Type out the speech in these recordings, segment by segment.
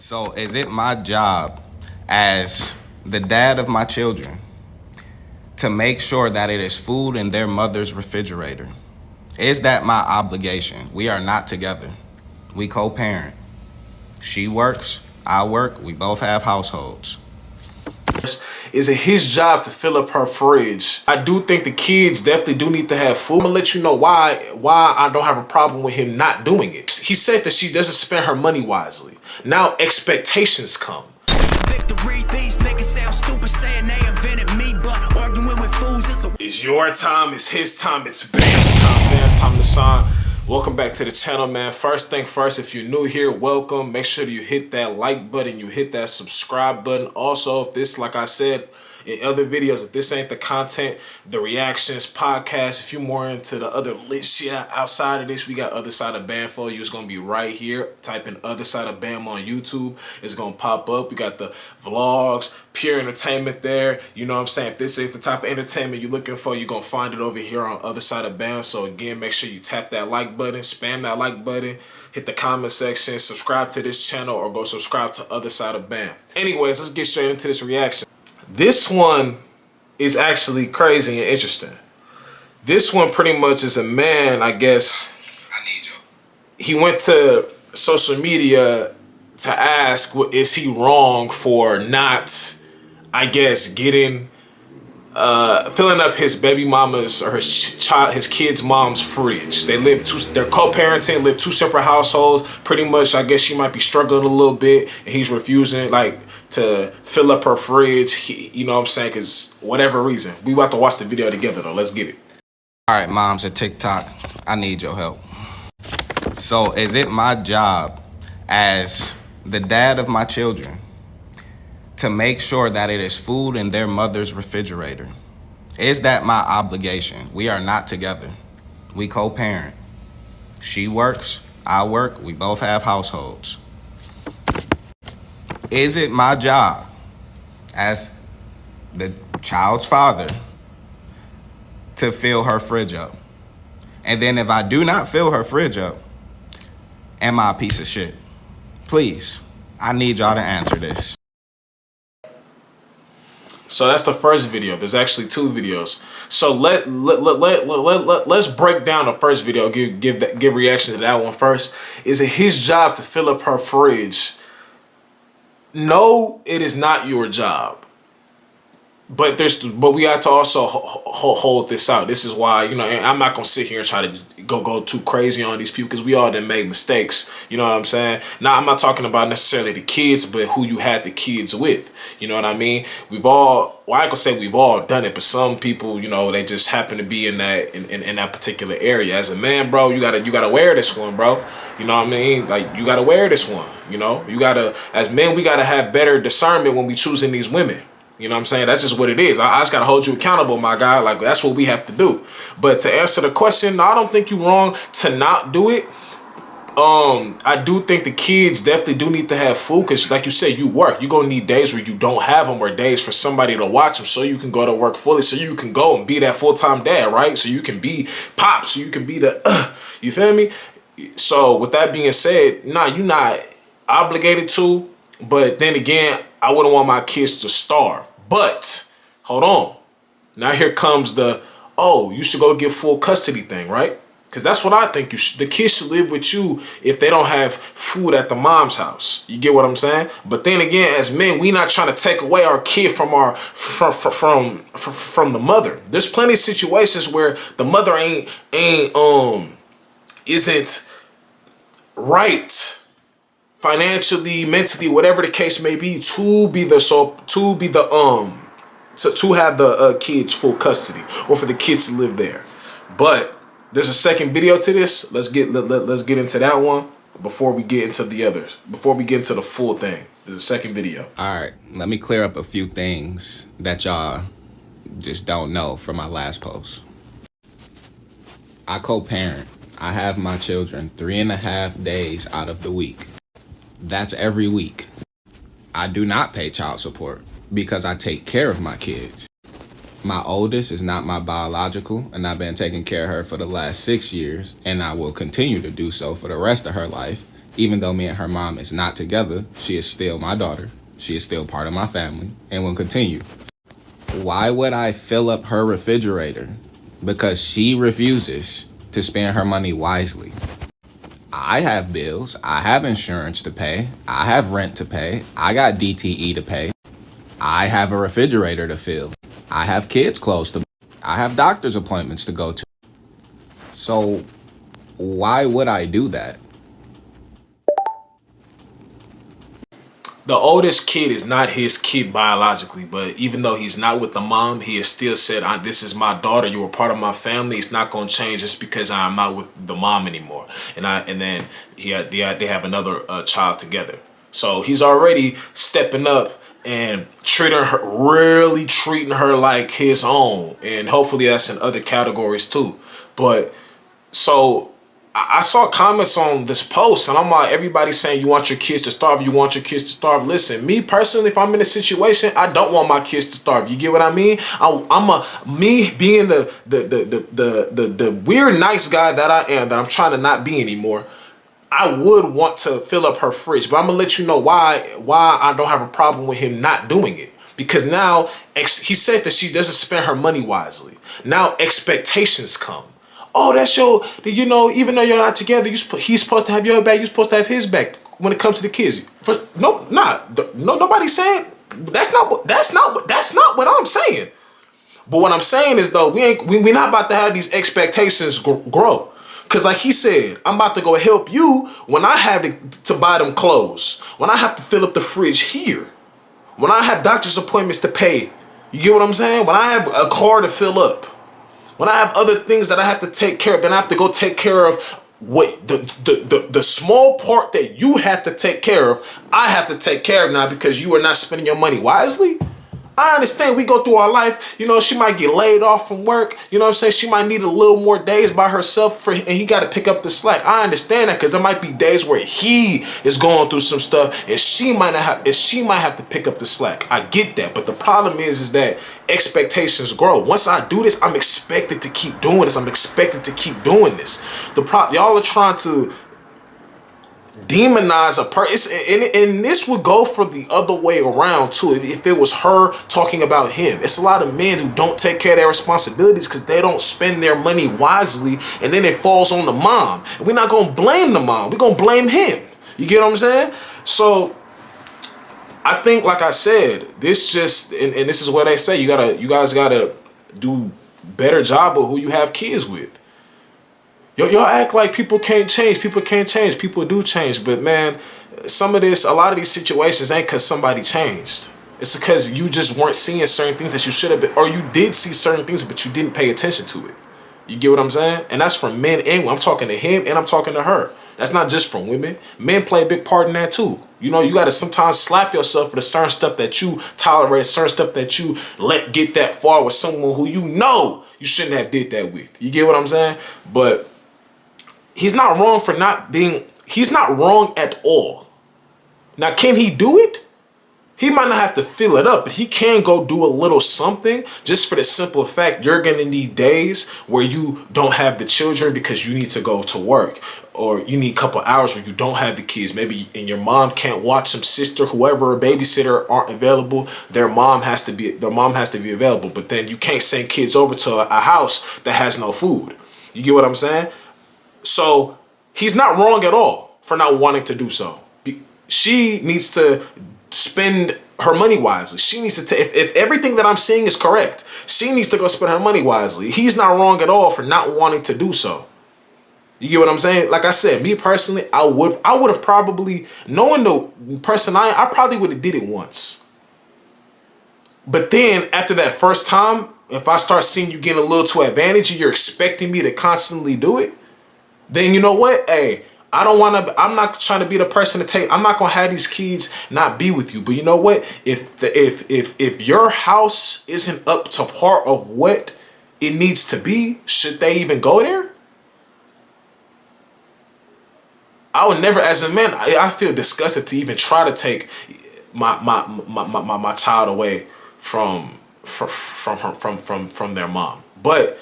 So is it my job as the dad of my children to make sure that it is food in their mother's refrigerator? Is that my obligation? We are not together. We co-parent. She works, I work, we both have households. Is it his job to fill up her fridge? I do think the kids definitely do need to have food. I'm gonna let you know why I don't have a problem with him not doing it. He said that she doesn't spend her money wisely. Now expectations come. Victory, these niggas sound stupid saying they invented me, but arguing with fools is a... It's your time, it's his time, it's Ben's time. Ben's time to shine. Welcome back to the channel, man. First thing first, if you're new here, welcome. Make sure that you hit that like button, you hit that subscribe button. Also, if this, like I said in other videos, if this ain't the content, the reactions, podcast, if you're more into the other lit shit outside of this, we got Other Side of Bam for you. It's gonna be right here. Type in Other Side of Bam on YouTube. It's gonna pop up. We got the vlogs, pure entertainment there. You know what I'm saying? If this ain't the type of entertainment you're looking for, you're gonna find it over here on Other Side of Bam. So again, make sure you tap that like button, spam that like button, hit the comment section, subscribe to this channel, or go subscribe to Other Side of Bam. Anyways, let's get straight into this reaction. This one is actually crazy and interesting. This one pretty much is a man, I guess. I need you. He went to social media to ask, is he wrong for not, I guess, getting, filling up his baby mama's or his kid's mom's fridge. They're co-parenting, live two separate households. Pretty much, I guess she might be struggling a little bit, and he's refusing, like, to fill up her fridge. You know what I'm saying? Because whatever reason. We about to watch the video together, though. Let's get it. All right, moms at TikTok, I need your help. So is it my job as the dad of my children to make sure that it is food in their mother's refrigerator? Is that my obligation? We are not together. We co-parent. She works, I work, we both have households. Is it my job as the child's father to fill her fridge up? And then if I do not fill her fridge up, am I a piece of shit? Please, I need y'all to answer this. So that's the first video. There's actually two videos. So let's break down the first video. Give reaction to that one first. Is it his job to fill up her fridge? No, it is not your job. But we have to also hold this out. This is why, you know, and I'm not gonna sit here and try to go too crazy on these people, because we all done made mistakes. You know what I'm saying? Now, I'm not talking about necessarily the kids, but who you had the kids with. You know what I mean? We've all, well, I ain't gonna say we've all done it, but some people, you know, they just happen to be in that particular area. As a man, bro, you gotta wear this one, bro. You know what I mean? Like, you gotta wear this one. You know, as men, we gotta have better discernment when we choosing these women. You know what I'm saying? That's just what it is. I just got to hold you accountable, my guy. Like, that's what we have to do. But to answer the question, no, I don't think you're wrong to not do it. I do think the kids definitely do need to have food, because like you said, you work. You're going to need days where you don't have them, or days for somebody to watch them, so you can go to work fully, so you can go and be that full-time dad, right? So you can be pop, so you can be the, you feel me? So with that being said, nah, you're not obligated to, but then again, I wouldn't want my kids to starve. But hold on, now here comes the, oh, you should go get full custody thing, right? Because that's what I think. The kids should live with you if they don't have food at the mom's house. You get what I'm saying? But then again, as men, we not trying to take away our kid from the mother. There's plenty of situations where the mother isn't right financially, mentally, whatever the case may be, to have the kids full custody, or for the kids to live there. But there's a second video to this. Let's get into that one before we get into the others. Before we get into the full thing, there's a second video. All right, let me clear up a few things that y'all just don't know from my last post. I co-parent. I have my children 3.5 days out of the week. That's every week. I do not pay child support because I take care of my kids. My oldest is not my biological, and I've been taking care of her for the last 6 years, and I will continue to do so for the rest of her life, Even though me and her mom is not together, she is still my daughter. She is still part of my family and will continue. Why would I fill up her refrigerator? Because she refuses to spend her money wisely. I have bills. I have insurance to pay. I have rent to pay. I got DTE to pay. I have a refrigerator to fill. I have kids close to. I have doctor's appointments to go to. So why would I do that? The oldest kid is not his kid biologically, but even though he's not with the mom, he has still said, "This is my daughter. You were part of my family. It's not going to change just because I'm not with the mom anymore." And then they have another child together. So he's already stepping up and really treating her like his own. And hopefully that's in other categories too. But so I saw comments on this post and I'm like, everybody's saying you want your kids to starve, you want your kids to starve. Listen, me personally, if I'm in a situation, I don't want my kids to starve. You get what I mean? Me being the weird nice guy that I am, that I'm trying to not be anymore. I would want to fill up her fridge, but I'm gonna let you know why I don't have a problem with him not doing it. Because now he said that she doesn't spend her money wisely. Now expectations come. Oh, that's your, even though you're not together, he's supposed to have your back, you're supposed to have his back when it comes to the kids. Nobody's saying that's not what I'm saying. But what I'm saying is though, we're not about to have these expectations grow. Cause like he said, I'm about to go help you when I have to buy them clothes, when I have to fill up the fridge here, when I have doctor's appointments to pay. You get what I'm saying? When I have a car to fill up. When I have other things that I have to take care of, then I have to go take care of what the small part that you have to take care of, I have to take care of now because you are not spending your money wisely. I understand we go through our life, she might get laid off from work, you know what I'm saying? She might need a little more days by herself and he got to pick up the slack. I understand that because there might be days where he is going through some stuff and she might have to pick up the slack. I get that. But the problem is that expectations grow. Once I do this, I'm expected to keep doing this. I'm expected to keep doing this. Y'all are trying to demonize a person, and this would go for the other way around too. If it was her talking about him, it's a lot of men who don't take care of their responsibilities because they don't spend their money wisely, and then it falls on the mom. And we're not gonna blame the mom. We're gonna blame him. You get what I'm saying? So I think, like I said, this just and this is what they say. You guys gotta do better job of who you have kids with. Y'all act like people can't change. People can't change. People do change. But man, a lot of these situations ain't because somebody changed. It's because you just weren't seeing certain things that you should have been, or you did see certain things, but you didn't pay attention to it. You get what I'm saying? And that's for men and women. I'm talking to him and I'm talking to her. That's not just for women. Men play a big part in that too. You got to sometimes slap yourself for the certain stuff that you tolerate, certain stuff that you let get that far with someone who you shouldn't have did that with. You get what I'm saying? But he's not wrong he's not wrong at all. Now, can he do it? He might not have to fill it up, but he can go do a little something just for the simple fact you're going to need days where you don't have the children because you need to go to work, or you need a couple hours where you don't have the kids. Maybe and your mom can't watch, some sister, whoever, a babysitter aren't available. Their mom has to be available, but then you can't send kids over to a house that has no food. You get what I'm saying? So he's not wrong at all for not wanting to do so. She needs to spend her money wisely. She needs to if everything that I'm seeing is correct, she needs to go spend her money wisely. He's not wrong at all for not wanting to do so. You get what I'm saying? Like I said, me personally, I would have probably, knowing the person I probably would have did it once. But then after that first time, if I start seeing you getting a little too advantage and you're expecting me to constantly do it, then you know what? Hey, I'm not trying to be the person I'm not going to have these kids not be with you. But you know what? If your house isn't up to par of what it needs to be, should they even go there? I would never, as a man, I feel disgusted to even try to take my child away from their mom. But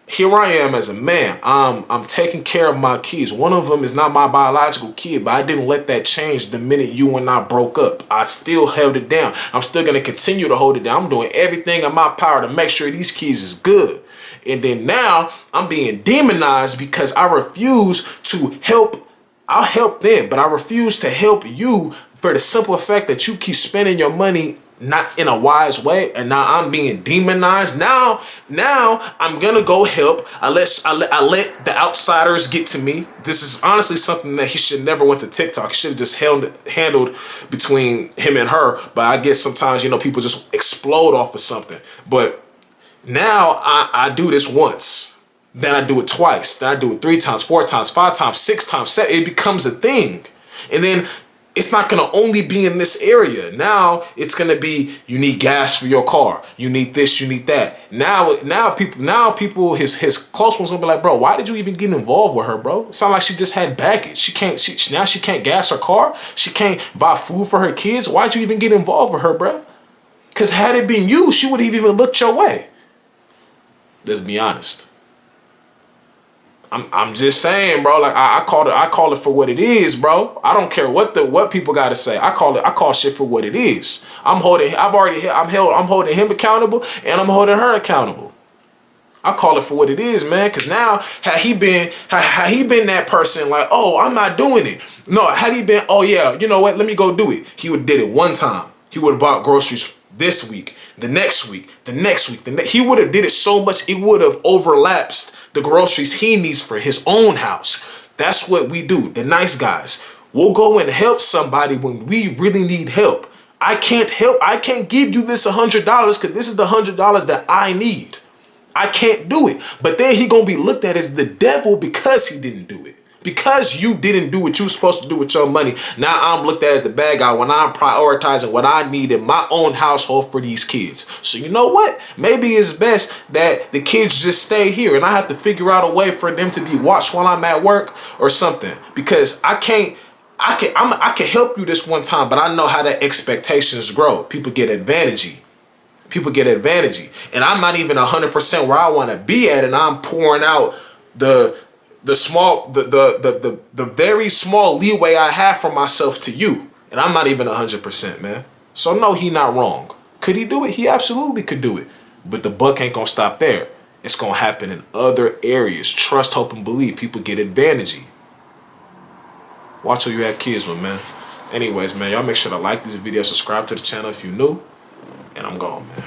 here I am as a man. I'm taking care of my kids. One of them is not my biological kid, but I didn't let that change the minute you and I broke up. I still held it down. I'm still gonna continue to hold it down. I'm doing everything in my power to make sure these kids is good. And then now I'm being demonized because I refuse to help. I'll help them, but I refuse to help you for the simple fact that you keep spending your money not in a wise way, and now I'm being demonized. Now I'm gonna go help. I let the outsiders get to me. This is honestly something that he should never went to TikTok. He should have just handled between him and her. But I guess sometimes, you know, people just explode off of something. But now I do this once. Then I do it twice. Then I do it 3 times, 4 times, 5 times, 6 times, 7. It becomes a thing. And then it's not going to only be in this area. Now it's going to be, you need gas for your car. You need this, you need that. Now people, his close ones going to be like, bro, why did you even get involved with her, bro? It sounds like she just had baggage. Now she can't gas her car. She can't buy food for her kids. Why'd you even get involved with her, bro? Because had it been you, she would have even looked your way. Let's be honest. I'm just saying, bro. Like I call it for what it is, bro. I don't care what people got to say. I call shit for what it is. I'm holding him accountable, and I'm holding her accountable. I call it for what it is, man. Cause now had he been that person like, oh, I'm not doing it. No, had he been, oh yeah, you know what? Let me go do it. He would have did it one time. He would have bought groceries this week, the next week, the next week. He would have did it so much it would have overlapped the groceries he needs for his own house. That's what we do, the nice guys. We'll go and help somebody when we really need help. I can't give you this $100 because this is the $100 that I need. I can't do it. But then he gonna be looked at as the devil because he didn't do it. Because you didn't do what you were supposed to do with your money, now I'm looked at as the bad guy when I'm prioritizing what I need in my own household for these kids. So you know what? Maybe it's best that the kids just stay here and I have to figure out a way for them to be watched while I'm at work or something. Because I can help you this one time, but I know how that expectations grow. People get advantage. And I'm not even 100% where I want to be at, and I'm pouring out the very small leeway I have for myself to you. And I'm not even 100%, man. So no, he not wrong. Could he do it? He absolutely could do it. But the buck ain't gonna stop there. It's gonna happen in other areas. Trust, hope, and believe. People get advantage. Watch who you have kids with, man. Anyways, man, y'all make sure to like this video, subscribe to the channel if you're new. And I'm gone, man.